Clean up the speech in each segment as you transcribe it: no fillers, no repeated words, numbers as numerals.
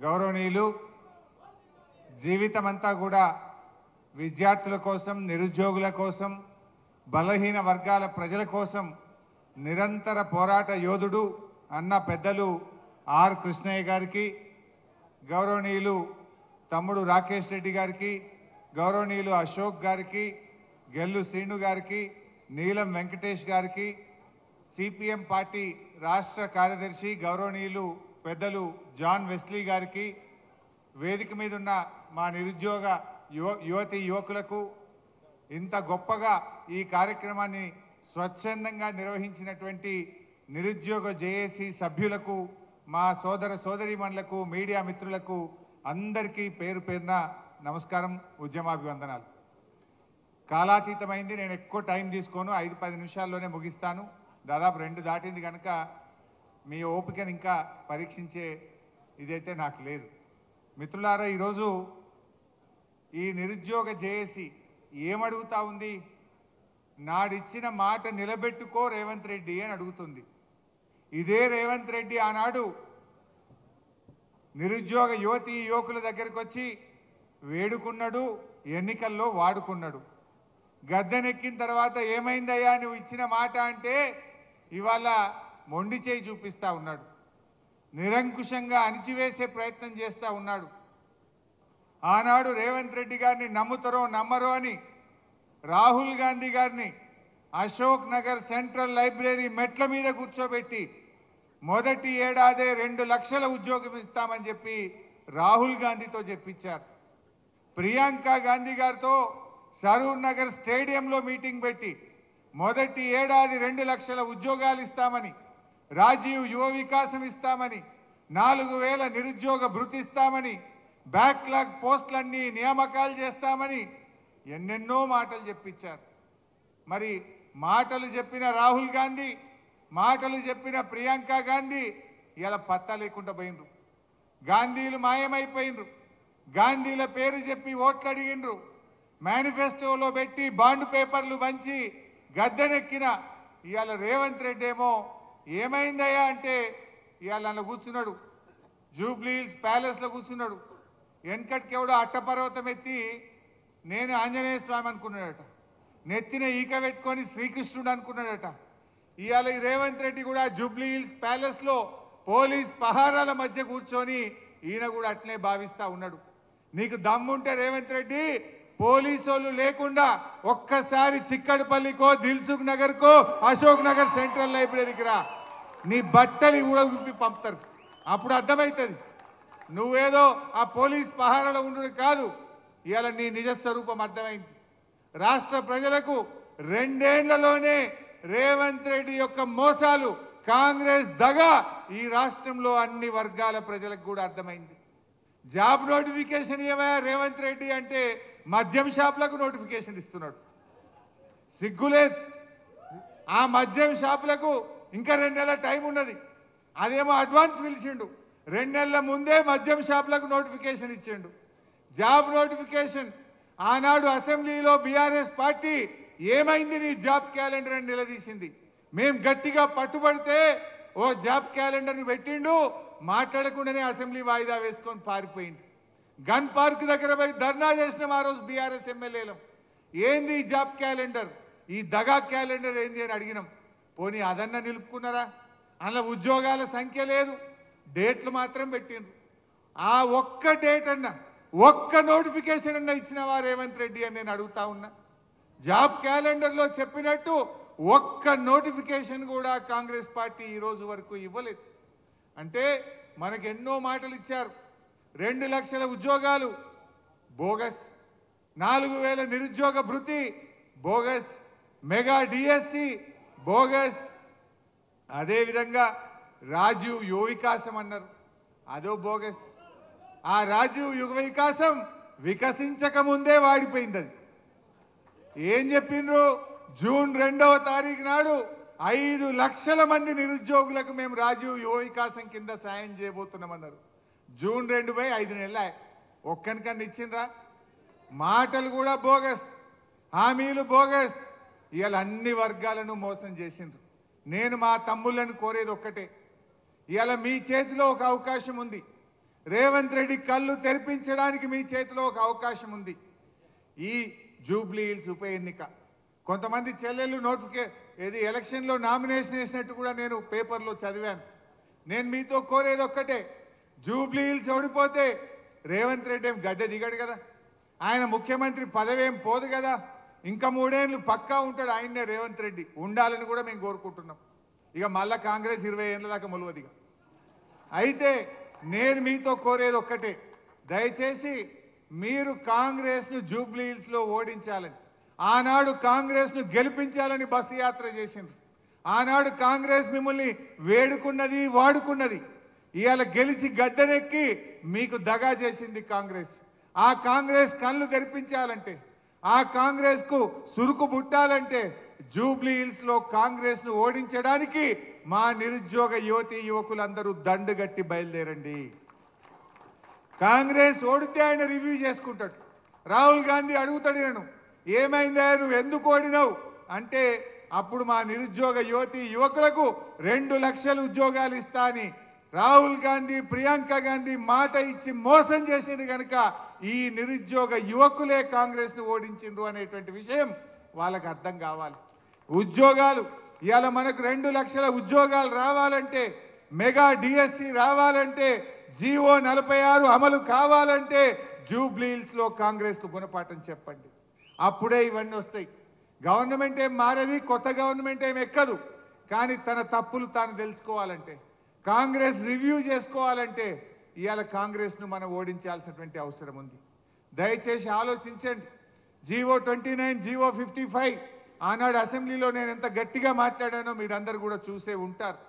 గౌరవనీయులు జీవితమంతా కూడా విద్యార్థుల కోసం, నిరుద్యోగుల కోసం, బలహీన వర్గాల ప్రజల కోసం నిరంతర పోరాట యోధుడు అన్న పెద్దలు ఆర్ కృష్ణయ్య గారికి, గౌరవనీయులు తమ్ముడు రాకేష్ రెడ్డి గారికి, గౌరవనీయులు అశోక్ గారికి, గెల్లు శ్రీను గారికి, నీలం వెంకటేష్ గారికి, సిపిఎం పార్టీ రాష్ట్ర కార్యదర్శి గౌరవనీయులు పెద్దలు జాన్ వెస్లీ గారికి, వేదిక మీద ఉన్న మా నిరుద్యోగ యువతి యువకులకు, ఇంత గొప్పగా ఈ కార్యక్రమాన్ని స్వచ్ఛందంగా నిర్వహించినటువంటి నిరుద్యోగ జేఏసీ సభ్యులకు, మా సోదర సోదరీమణులకు, మీడియా మిత్రులకు అందరికీ పేరు పేరున నమస్కారం, ఉద్యమాభివందనాలు. కాలాతీతమైంది, నేను ఎక్కువ టైం తీసుకోను, 5-10 నిమిషాల్లోనే ముగిస్తాను. దాదాపు 2 దాటింది కనుక మీ ఓపికను ఇంకా పరీక్షించే ఇదైతే నాకు లేదు. మిత్రులారా, ఈరోజు ఈ నిరుద్యోగ జేఏసీ ఏమడుగుతా ఉంది? నాడిచ్చిన మాట నిలబెట్టుకో రేవంత్ రెడ్డి అని అడుగుతుంది. ఇదే రేవంత్ రెడ్డి ఆనాడు నిరుద్యోగ యువతి యువకుల దగ్గరికి వచ్చి వేడుకున్నాడు, ఎన్నికల్లో వాడుకున్నాడు. గద్దెనెక్కిన తర్వాత ఏమైందయ్యా నువ్వు ఇచ్చిన మాట అంటే ఇవాళ మొండి చేయి చూపిస్తా ఉన్నాడు. నిరంకుశంగా అణిచివేసే ప్రయత్నం చేస్తూ ఉన్నాడు. ఆనాడు రేవంత్ రెడ్డి గారిని నమ్ముతారో నమ్మరో అని రాహుల్ గాంధీ గారిని అశోక్ నగర్ సెంట్రల్ లైబ్రరీ మెట్ల మీద కూర్చోబెట్టి మొదటి ఏడాదే 2 లక్షల ఉద్యోగం ఇస్తామని చెప్పి రాహుల్ గాంధీతో చెప్పించారు. ప్రియాంక గాంధీ గారితో సరూర్ నగర్ స్టేడియంలో మీటింగ్ పెట్టి మొదటి ఏడాది 2 లక్షల ఉద్యోగాలు ఇస్తామని, రాజీవ్ యువ వికాసం ఇస్తామని, 4000 నిరుద్యోగ భృతి ఇస్తామని, బ్యాక్లాగ్ పోస్టులన్నీ నియామకాలు చేస్తామని ఎన్నెన్నో మాటలు చెప్పించారు. మరి మాటలు చెప్పిన రాహుల్ గాంధీ, మాటలు చెప్పిన ప్రియాంక గాంధీ ఇలా పత్తా లేకుండా పోయినరు. గాంధీలు మాయమైపోయినరు. గాంధీల పేరు చెప్పి ఓట్లు అడిగినరు. మేనిఫెస్టోలో పెట్టి బాండ్ పేపర్లు పంచి గద్దెనెక్కిన ఇవాళ రేవంత్ రెడ్డి ఏమో ఏమైందయ్యా అంటే ఇవాళ అలా కూర్చున్నాడు, జూబ్లీహిల్స్ ప్యాలెస్లో కూర్చున్నాడు. వెనకటికెవడో అట్టపర్వతం ఎత్తి నేను ఆంజనేయ స్వామి అనుకున్నాడట, నెత్తిన ఈక పెట్టుకొని శ్రీకృష్ణుడు అనుకున్నాడట. ఇవాళ ఈ రేవంత్ రెడ్డి కూడా జూబ్లీహిల్స్ ప్యాలెస్లో పోలీస్ పహారాల మధ్య కూర్చొని ఈయన కూడా అట్లే భావిస్తా ఉన్నాడు. నీకు దమ్ముంటే రేవంత్ రెడ్డి పోలీసు వాళ్ళు లేకుండా ఒక్కసారి చిక్కడపల్లికో, దిల్సుఖ్ నగర్కో, అశోక్ నగర్ సెంట్రల్ లైబ్రరీకి రా, నీ బట్టలు కూడా విప్పి పంపుతారు. అప్పుడు అర్థమవుతుంది నువ్వేదో ఆ పోలీస్ పహారాలో ఉండడు కాదు, ఇవాళ నీ నిజ స్వరూపం అర్థమైంది. రాష్ట్ర ప్రజలకు 2 ఏళ్లలోనే రేవంత్ రెడ్డి యొక్క మోసాలు, కాంగ్రెస్ దగ ఈ రాష్ట్రంలో అన్ని వర్గాల ప్రజలకు కూడా అర్థమైంది. జాబ్ నోటిఫికేషన్ ఏమయ్యా రేవంత్ రెడ్డి అంటే మద్యం షాపులకు నోటిఫికేషన్ ఇస్తున్నాడు. సిగ్గులేదు. ఆ మద్యం షాపులకు ఇంకా 2 నెలల టైం ఉన్నది, అదేమో అడ్వాన్స్ పిలిచిండు. 2 నెలల ముందే మద్యం షాపులకు నోటిఫికేషన్ ఇచ్చిండు. జాబ్ నోటిఫికేషన్ ఆనాడు అసెంబ్లీలో బీఆర్ఎస్ పార్టీ ఏమైంది నీ జాబ్ క్యాలెండర్ అని నిలదీసింది. మేం గట్టిగా పట్టుబడితే ఓ జాబ్ క్యాలెండర్ని పెట్టిండు, మాట్లాడకుండానే అసెంబ్లీ వాయిదా వేసుకొని పారిపోయింది. గన్ పార్క్ దగ్గర పోయి ధర్నా చేసినాం ఆ రోజు బీఆర్ఎస్ ఎమ్మెల్యేలం. ఏంది ఈ జాబ్ క్యాలెండర్, ఈ దగా క్యాలెండర్ ఏంది అని అడిగినాం. పోనీ అదన్నా నిలుపుకున్నారా? అందులో ఉద్యోగాల సంఖ్య లేదు, డేట్లు మాత్రం పెట్టిండ్రు. ఆ ఒక్క డేట్ అన్నా, ఒక్క నోటిఫికేషన్ అన్నా ఇచ్చినవా రేవంత్ రెడ్డి అని నేను అడుగుతా ఉన్నా. జాబ్ క్యాలెండర్లో చెప్పినట్టు ఒక్క నోటిఫికేషన్ కూడా కాంగ్రెస్ పార్టీ ఈ రోజు వరకు ఇవ్వలేదు. అంటే మనకు ఎన్నో మాటలు ఇచ్చారు. 2 లక్షల ఉద్యోగాలు బోగస్, 4000 నిరుద్యోగ భృతి బోగస్, మెగా డిఎస్సి బోగస్, అదేవిధంగా రాజీవ్ యువ వికాసం అన్నారు, అదో బోగస్. ఆ రాజీవ్ యువ వికాసం వికసించక ముందే వాడిపోయింది. అది ఏం చెప్పిండ్రు? జూన్ 2వ తారీఖు నాడు 5 లక్షల మంది నిరుద్యోగులకు మేము రాజీవ్ యువ వికాసం కింద సాయం చేయబోతున్నామన్నారు. జూన్ 2 పోయి 5 నెలలు, ఒక్కనికన్నా ఇచ్చిండ్రా? మాటలు కూడా బోగస్, హామీలు బోగస్. ఇవాళ అన్ని వర్గాలను మోసం చేసిండ్రు. నేను మా తమ్ముళ్ళను కోరేది ఒక్కటే, ఇవాళ మీ చేతిలో ఒక అవకాశం ఉంది. రేవంత్ రెడ్డి కళ్ళు తెరిపించడానికి మీ చేతిలో ఒక అవకాశం ఉంది. ఈ జూబ్లీ హిల్స్ ఉప ఎన్నిక కొంతమంది చెల్లెళ్ళు ఎలక్షన్లో నామినేషన్ వేసినట్టు కూడా నేను పేపర్లో చదివాను. నేను మీతో కోరేది ఒక్కటే, జూబ్లీ హిల్స్ ఓడిపోతే రేవంత్ రెడ్డి ఏం గద్దె దిగడు కదా, ఆయన ముఖ్యమంత్రి పదవేం పోదు కదా, ఇంకా 3 ఏళ్ళు పక్కా ఉంటాడు ఆయన్నే రేవంత్ రెడ్డి ఉండాలని కూడా మేము కోరుకుంటున్నాం. ఇక మళ్ళా కాంగ్రెస్ 20 ఏళ్ళ దాకా మొలవదిగా. అయితే నేను మీతో కోరేది ఒక్కటే, దయచేసి మీరు కాంగ్రెస్ను జూబ్లీ హిల్స్లో ఓడించాలని, ఆనాడు కాంగ్రెస్ను గెలిపించాలని బస్సు యాత్ర చేసిండ్రు. ఆనాడు కాంగ్రెస్ మిమ్మల్ని వేడుకున్నది, వాడుకున్నది. ఇవాళ గెలిచి గద్దెనెక్కి మీకు దగా చేసింది కాంగ్రెస్. ఆ కాంగ్రెస్ కళ్ళు తెరిపించాలంటే, ఆ కాంగ్రెస్ కు సురుకు బుట్టాలంటే జూబ్లీ హిల్స్ లో కాంగ్రెస్ ను ఓడించడానికి మా నిరుద్యోగ యువతి యువకులందరూ దండుగట్టి బయలుదేరండి. కాంగ్రెస్ ఓడితే ఆయన రివ్యూ చేసుకుంటాడు. రాహుల్ గాంధీ అడుగుతాడు, నేను ఏమైందా నువ్వు ఎందుకు ఓడినావు అంటే, అప్పుడు మా నిరుద్యోగ యువతి యువకులకు 2 లక్షల ఉద్యోగాలు ఇస్తా అని రాహుల్ గాంధీ, ప్రియాంక గాంధీ మాట ఇచ్చి మోసం చేసింది కనుక ఈ నిరుద్యోగ యువకులే కాంగ్రెస్ ను ఓడించిండ్రు అనేటువంటి విషయం వాళ్ళకి అర్థం కావాలి. ఉద్యోగాలు ఇవాళ మనకు 2 లక్షల ఉద్యోగాలు రావాలంటే, మెగా డిఎస్సి రావాలంటే, జీవో 46 అమలు కావాలంటే జూబ్లీ హిల్స్ లో కాంగ్రెస్ కు గుణపాఠం చెప్పండి. అప్పుడే ఇవన్నీ వస్తాయి. గవర్నమెంట్ ఏం మారది, కొత్త గవర్నమెంట్ ఏం ఎక్కదు. కానీ తన తప్పులు తాను తెలుసుకోవాలంటే, కాంగ్రెస్ రివ్యూ చేసుకోవాలంటే ఇవాళ కాంగ్రెస్ ను మనం ఓడించాల్సినటువంటి అవసరం ఉంది. దయచేసి ఆలోచించండి. జీవో 29, జీవో 55 ఆనాడు అసెంబ్లీలో నేను ఎంత గట్టిగా మాట్లాడానో మీరందరూ కూడా చూసే ఉంటారు.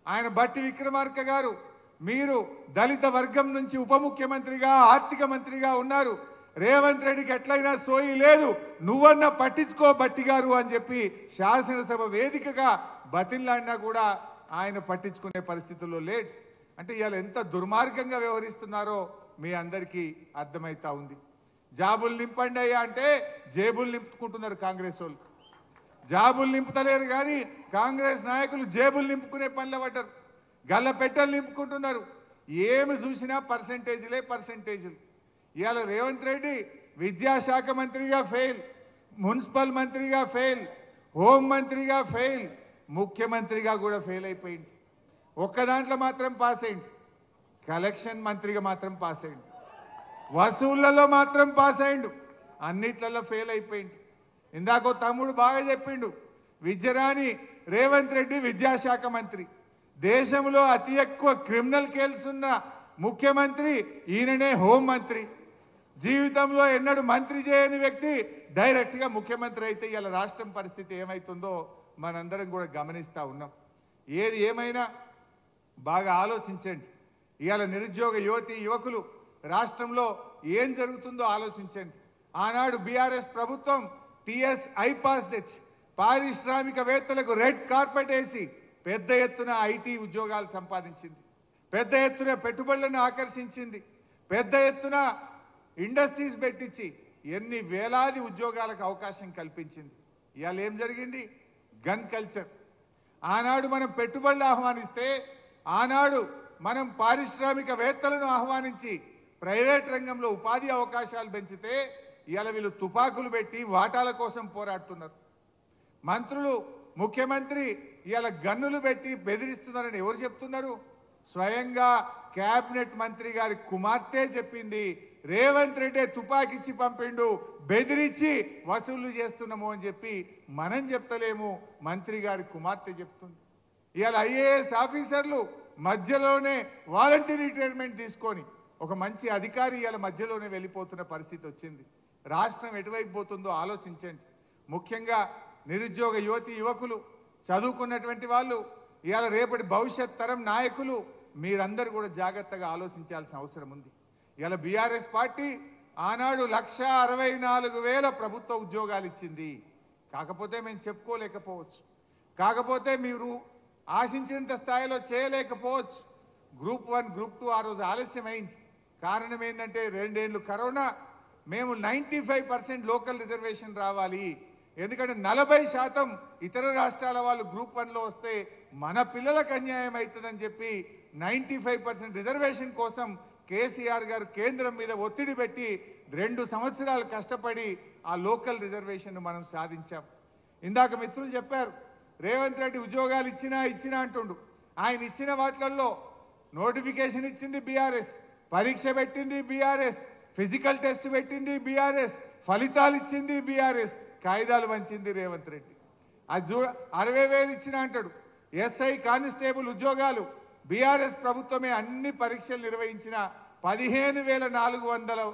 ఆయన బట్టి విక్రమార్క గారు, మీరు దళిత వర్గం నుంచి ఉప ముఖ్యమంత్రిగా, ఆర్థిక మంత్రిగా ఉన్నారు, రేవంత్ రెడ్డికి ఎట్లయినా సోయి లేదు, నువ్వన్నా పట్టించుకో బట్టి గారు అని చెప్పి శాసనసభ వేదికగా బతిల్లాడినా కూడా ఆయన పట్టించుకునే పరిస్థితుల్లో లేడు. అంటే ఇవాళ ఎంత దుర్మార్గంగా వ్యవహరిస్తున్నారో మీ అందరికీ అర్థమైతా ఉంది. జాబులు నింపండి అయ్యా అంటే జేబులు నింపుకుంటున్నారు కాంగ్రెస్ వాళ్ళు. జాబులు నింపుతలేరు కానీ కాంగ్రెస్ నాయకులు జేబులు నింపుకునే పనిలో పడ్డారు. గల్ల పెట్టెలు నింపుకుంటున్నారు. ఏమి చూసినా పర్సెంటేజీలు. ఇవాళ రేవంత్ రెడ్డి విద్యాశాఖ మంత్రిగా ఫెయిల్, మున్సిపల్ మంత్రిగా ఫెయిల్, హోం మంత్రిగా ఫెయిల్, ముఖ్యమంత్రిగా కూడా ఫెయిల్ అయిపోయింది. ఒక్క దాంట్లో మాత్రం పాస్ అయింది, కలెక్షన్ మంత్రిగా మాత్రం పాస్ అయింది. వసూళ్లలో మాత్రం పాస్ అయిండు, అన్నిట్లలో ఫెయిల్ అయిపోయింది. ఇందాకో తమ్ముడు బాగా చెప్పిండు, విద్యరాని రేవంత్ రెడ్డి విద్యాశాఖ మంత్రి. దేశంలో అతి ఎక్కువ క్రిమినల్ కేసులు ఉన్న ముఖ్యమంత్రి ఈయననే హోం మంత్రి. జీవితంలో ఎన్నడూ మంత్రి చేయని వ్యక్తి డైరెక్ట్ గా ముఖ్యమంత్రి అయితే ఇలా రాష్ట్రం పరిస్థితి ఏమైతుందో మనందరం కూడా గమనిస్తా ఉన్నాం. ఏది ఏమైనా బాగా ఆలోచించండి. ఇవాళ నిరుద్యోగ యువతి యువకులు రాష్ట్రంలో ఏం జరుగుతుందో ఆలోచించండి. ఆనాడు బీఆర్ఎస్ ప్రభుత్వం టీఎస్ ఐపాస్ తెచ్చి పారిశ్రామికవేత్తలకు రెడ్ కార్పెట్ వేసి పెద్ద ఎత్తున ఐటీ ఉద్యోగాలు సంపాదించింది, పెద్ద ఎత్తున పెట్టుబడులను ఆకర్షించింది, పెద్ద ఎత్తున ఇండస్ట్రీస్ పెట్టించి ఎన్ని వేలాది ఉద్యోగాలకు అవకాశం కల్పించింది. ఇవాళ ఏం జరిగింది? Gun culture. ఆనాడు మనం పెట్టుబడులు ఆహ్వానిస్తే, ఆనాడు మనం పారిశ్రామికవేత్తలను ఆహ్వానించి ప్రైవేట్ రంగంలో ఉపాధి అవకాశాలు పెంచితే ఇవాళ వీళ్ళు తుపాకులు పెట్టి వాటాల కోసం పోరాడుతున్నారు. మంత్రులు, ముఖ్యమంత్రి ఇవాళ గన్నులు పెట్టి బెదిరిస్తున్నారని ఎవరు చెప్తున్నారు? స్వయంగా కేబినెట్ మంత్రి గారి కుమార్తె చెప్పింది, రేవంత్ రెడ్డి తుపాకిచ్చి పంపిండు, బెదిరించి వసూళ్లు చేస్తున్నాము అని చెప్పి మనం చెప్తలేము, మంత్రి గారి కుమార్తె చెప్తుంది. ఇవాళ ఐఏఎస్ ఆఫీసర్లు మధ్యలోనే వాలంటీర్ రిటైర్మెంట్ తీసుకొని ఒక మంచి అధికారి ఇవాళ మధ్యలోనే వెళ్ళిపోతున్న పరిస్థితి వచ్చింది. రాష్ట్రం ఎటువైపు పోతుందో ఆలోచించండి. ముఖ్యంగా నిరుద్యోగ యువతి యువకులు, చదువుకున్నటువంటి వాళ్ళు, ఇవాళ రేపటి భవిష్యత్ తరం నాయకులు మీరందరూ కూడా జాగ్రత్తగా ఆలోచించాల్సిన అవసరం ఉంది. ఇవాళ బీఆర్ఎస్ పార్టీ ఆనాడు 1,64,000 ప్రభుత్వ ఉద్యోగాలు ఇచ్చింది. కాకపోతే మేము చెప్పుకోలేకపోవచ్చు, కాకపోతే మీరు ఆశించినంత స్థాయిలో చేయలేకపోవచ్చు. గ్రూప్ 1, గ్రూప్ 2 ఆ రోజు ఆలస్యమైంది. కారణం ఏంటంటే 2 ఏళ్ళు కరోనా. మేము 95% లోకల్ రిజర్వేషన్ రావాలి, ఎందుకంటే 40% ఇతర రాష్ట్రాల వాళ్ళు గ్రూప్ 1లో వస్తే మన పిల్లలకు అన్యాయం అవుతుందని చెప్పి 95% రిజర్వేషన్ కోసం కేసీఆర్ గారు కేంద్రం మీద ఒత్తిడి పెట్టి 2 సంవత్సరాలు కష్టపడి ఆ లోకల్ రిజర్వేషన్ మనం సాధించాం. ఇందాక మిత్రులు చెప్పారు రేవంత్ రెడ్డి ఉద్యోగాలు ఇచ్చినా అంటుండు. ఆయన ఇచ్చిన వాటిల్లో నోటిఫికేషన్ ఇచ్చింది బీఆర్ఎస్, పరీక్ష పెట్టింది బీఆర్ఎస్, ఫిజికల్ టెస్ట్ పెట్టింది బీఆర్ఎస్, ఫలితాలు ఇచ్చింది బీఆర్ఎస్, కాయిదాలు వంచింది రేవంత్ రెడ్డి. అది 60,000 ఇచ్చినా అంటాడు. ఎస్ఐ కానిస్టేబుల్ ఉద్యోగాలు బీఆర్ఎస్ ప్రభుత్వమే అన్ని పరీక్షలు నిర్వహించిన 15,400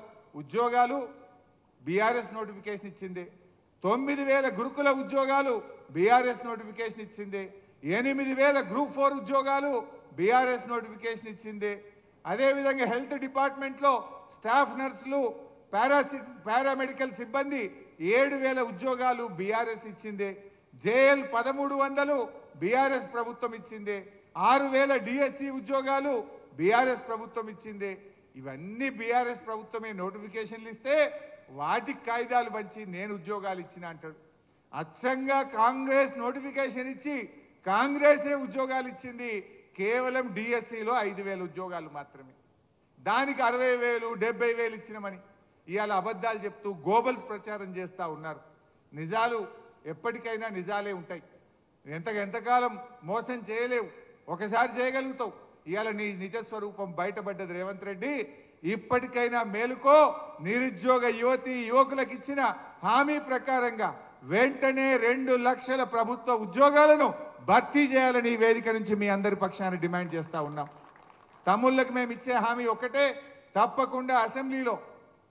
ఉద్యోగాలు బీఆర్ఎస్ నోటిఫికేషన్ ఇచ్చింది. 9,000 గురుకుల ఉద్యోగాలు బీఆర్ఎస్ నోటిఫికేషన్ ఇచ్చింది. 8,000 గ్రూప్ 4 ఉద్యోగాలు బీఆర్ఎస్ నోటిఫికేషన్ ఇచ్చింది. అదేవిధంగా హెల్త్ డిపార్ట్మెంట్లో స్టాఫ్ నర్సులు, పారామెడికల్ సిబ్బంది 7,000 ఉద్యోగాలు బీఆర్ఎస్ ఇచ్చింది. జేఎల్ 1,300 బీఆర్ఎస్ ప్రభుత్వం ఇచ్చింది. 6,000 డిఎస్సి ఉద్యోగాలు బీఆర్ఎస్ ప్రభుత్వం ఇచ్చింది. ఇవన్నీ బీఆర్ఎస్ ప్రభుత్వమే నోటిఫికేషన్లు ఇస్తే వాటికి కాయిదాలు పంచి నేను ఉద్యోగాలు ఇచ్చిన అంటాడు. అచ్చంగా కాంగ్రెస్ నోటిఫికేషన్ ఇచ్చి కాంగ్రెసే ఉద్యోగాలు ఇచ్చింది. కేవలం డిఎస్సిలో 5,000 ఉద్యోగాలు మాత్రమే. దానికి 60,000 70,000 ఇచ్చినామని ఇవాళ అబద్ధాలు చెప్తూ గోబల్స్ ప్రచారం చేస్తూ ఉన్నారు. నిజాలు ఎప్పటికైనా నిజాలే ఉంటాయి. ఎంతకాలం మోసం చేయలేవు, ఒకసారి చేయగలుగుతావు. ఇవాళ నీ నిజస్వరూపం బయటపడ్డది రేవంత్ రెడ్డి. ఇప్పటికైనా మేలుకో. నిరుద్యోగ యువకులకు ఇచ్చిన హామీ ప్రకారంగా వెంటనే 2 లక్షల ప్రభుత్వ ఉద్యోగాలను భర్తీ చేయాలని ఈ వేదిక నుంచి మీ అందరి పక్షాన డిమాండ్ చేస్తా ఉన్నాం. తమ్ముళ్ళకి మేము ఇచ్చే హామీ ఒకటే, తప్పకుండా అసెంబ్లీలో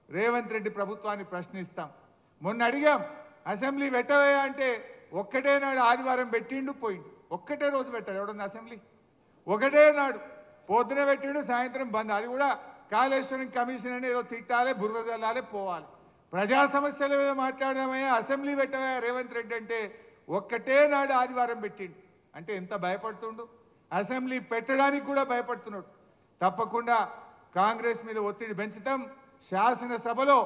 రేవంత్ రెడ్డి ప్రభుత్వాన్ని ప్రశ్నిస్తాం. మొన్న అడిగాం అసెంబ్లీ పెట్టవయ్యా అంటే ఒక్కటే నాడు ఆదివారం పెట్టిండు పోయిండు. ఒక్కటే రోజు పెట్టారు ఎవడన్నా అసెంబ్లీ? ఒకటే నాడు పొద్దున పెట్టిండు, సాయంత్రం బంద్. అది కూడా కాళేశ్వరం కమిషన్ అని ఏదో తిట్టాలి, బురద జల్లాలి, పోవాలి. ప్రజా సమస్యల మీద మాట్లాడదామయ్యా, అసెంబ్లీ పెట్టవయ్యా రేవంత్ రెడ్డి అంటే ఒక్కటే నాడు ఆదివారం పెట్టిండు. అంటే ఎంత భయపడుతుండు, అసెంబ్లీ పెట్టడానికి కూడా భయపడుతున్నాడు. తప్పకుండా కాంగ్రెస్ మీద ఒత్తిడి పెంచుతాం. శాసనసభలో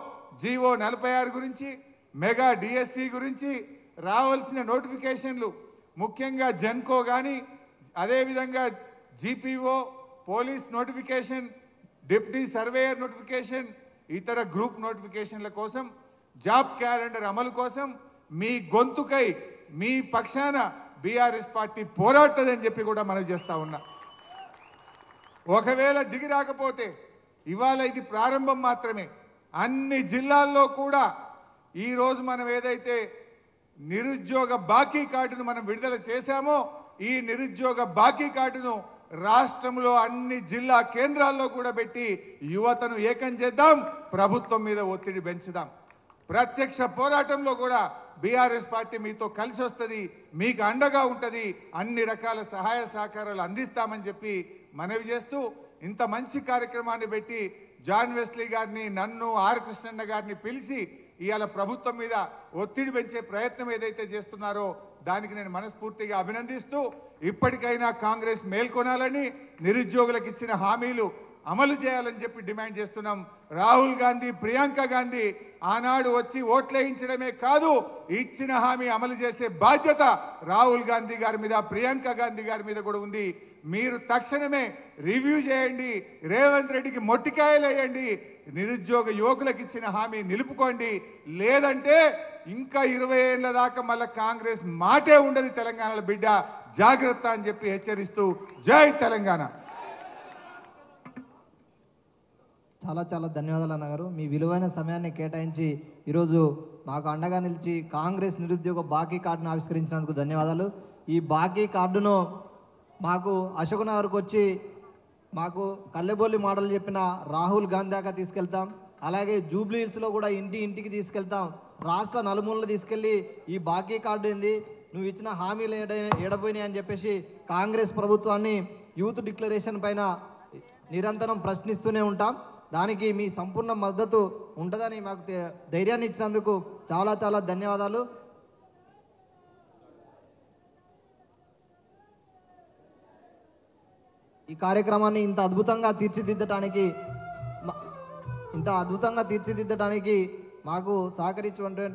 జీవో 46 గురించి, మెగా డిఎస్సి గురించి రావాల్సిన నోటిఫికేషన్లు, ముఖ్యంగా జెన్కో కానీ, అదేవిధంగా GPO, police notification, deputy surveyor notification, ఇతర గ్రూప్ నోటిఫికేషన్ల కోసం, జాబ్ క్యాలెండర్ అమలు కోసం మీ గొంతుకై మీ పక్షాన బీఆర్ఎస్ పార్టీ పోరాడుతుందని చెప్పి కూడా మనం చేస్తా ఉన్నా. ఒకవేళ దిగి రాకపోతే ఇవాళ ఇది ప్రారంభం మాత్రమే. అన్ని జిల్లాల్లో కూడా ఈరోజు మనం ఏదైతే నిరుద్యోగ బాకీ కార్డును మనం విడుదల చేశామో ఈ నిరుద్యోగ బాకీ కార్డును రాష్ట్రంలో అన్ని జిల్లా కేంద్రాల్లో కూడా పెట్టి యువతను ఏకం చేద్దాం, ప్రభుత్వం మీద ఒత్తిడి పెంచుదాం. ప్రత్యక్ష పోరాటంలో కూడా బీఆర్ఎస్ పార్టీ మీతో కలిసి వస్తుంది, మీకు అండగా ఉంటుంది, అన్ని రకాల సహాయ సహకారాలు అందిస్తామని చెప్పి మనవి చేస్తూ ఇంత మంచి కార్యక్రమాన్ని పెట్టి జాన్ వెస్లీ గారిని, నన్ను, ఆర్ కృష్ణన్న గారిని పిలిచి ఇవాళ ప్రభుత్వం మీద ఒత్తిడి పెంచే ప్రయత్నం ఏదైతే చేస్తున్నారో దానికి నేను మనస్ఫూర్తిగా అభినందిస్తూ ఇప్పటికైనా కాంగ్రెస్ మేల్కొనాలని, నిరుద్యోగులకు ఇచ్చిన హామీలు అమలు చేయాలని చెప్పి డిమాండ్ చేస్తున్నాం. రాహుల్ గాంధీ, ప్రియాంక గాంధీ ఆనాడు వచ్చి ఓట్లేయించడమే కాదు, ఇచ్చిన హామీ అమలు చేసే బాధ్యత రాహుల్ గాంధీ గారి మీద, ప్రియాంక గాంధీ గారి మీద కూడా ఉంది. మీరు తక్షణమే రివ్యూ చేయండి, రేవంత్ రెడ్డికి మొట్టికాయలు వేయండి, నిరుద్యోగ యువకులకు ఇచ్చిన హామీ నిలుపుకోండి. లేదంటే ఇంకా 20 ఏళ్ల దాకా మళ్ళా కాంగ్రెస్ మాటే ఉండదు తెలంగాణలో బిడ్డ, జాగ్రత్త అని చెప్పి హెచ్చరిస్తూ జై తెలంగాణ. చాలా చాలా ధన్యవాదాలు అన్నగారు. మీ విలువైన సమయాన్ని కేటాయించి ఈరోజు మాకు అండగా నిలిచి కాంగ్రెస్ నిరుద్యోగ బాకీ కార్డును ఆవిష్కరించినందుకు ధన్యవాదాలు. ఈ బాకీ కార్డును మాకు అశోక్ నగర్కి వచ్చి మాకు కల్లెబొల్లి మోడల్ చెప్పిన రాహుల్ గాంధీ దాకా తీసుకెళ్తాం. అలాగే జూబ్లీ హిల్స్లో కూడా ఇంటికి తీసుకెళ్తాం. రాష్ట్ర నలుమూలలో తీసుకెళ్లి ఈ బాకీ కార్డు ఏంది, నువ్వు ఇచ్చిన హామీలు ఏడపోయినాయి అని చెప్పేసి కాంగ్రెస్ ప్రభుత్వాన్ని యూత్ డిక్లరేషన్ పైన నిరంతరం ప్రశ్నిస్తూనే ఉంటాం. దానికి మీ సంపూర్ణ మద్దతు ఉంటుందని మాకు ధైర్యాన్ని ఇచ్చినందుకు చాలా చాలా ధన్యవాదాలు. ఈ కార్యక్రమాన్ని ఇంత అద్భుతంగా తీర్చిదిద్దడానికి మాకు సహకరించినటువంటి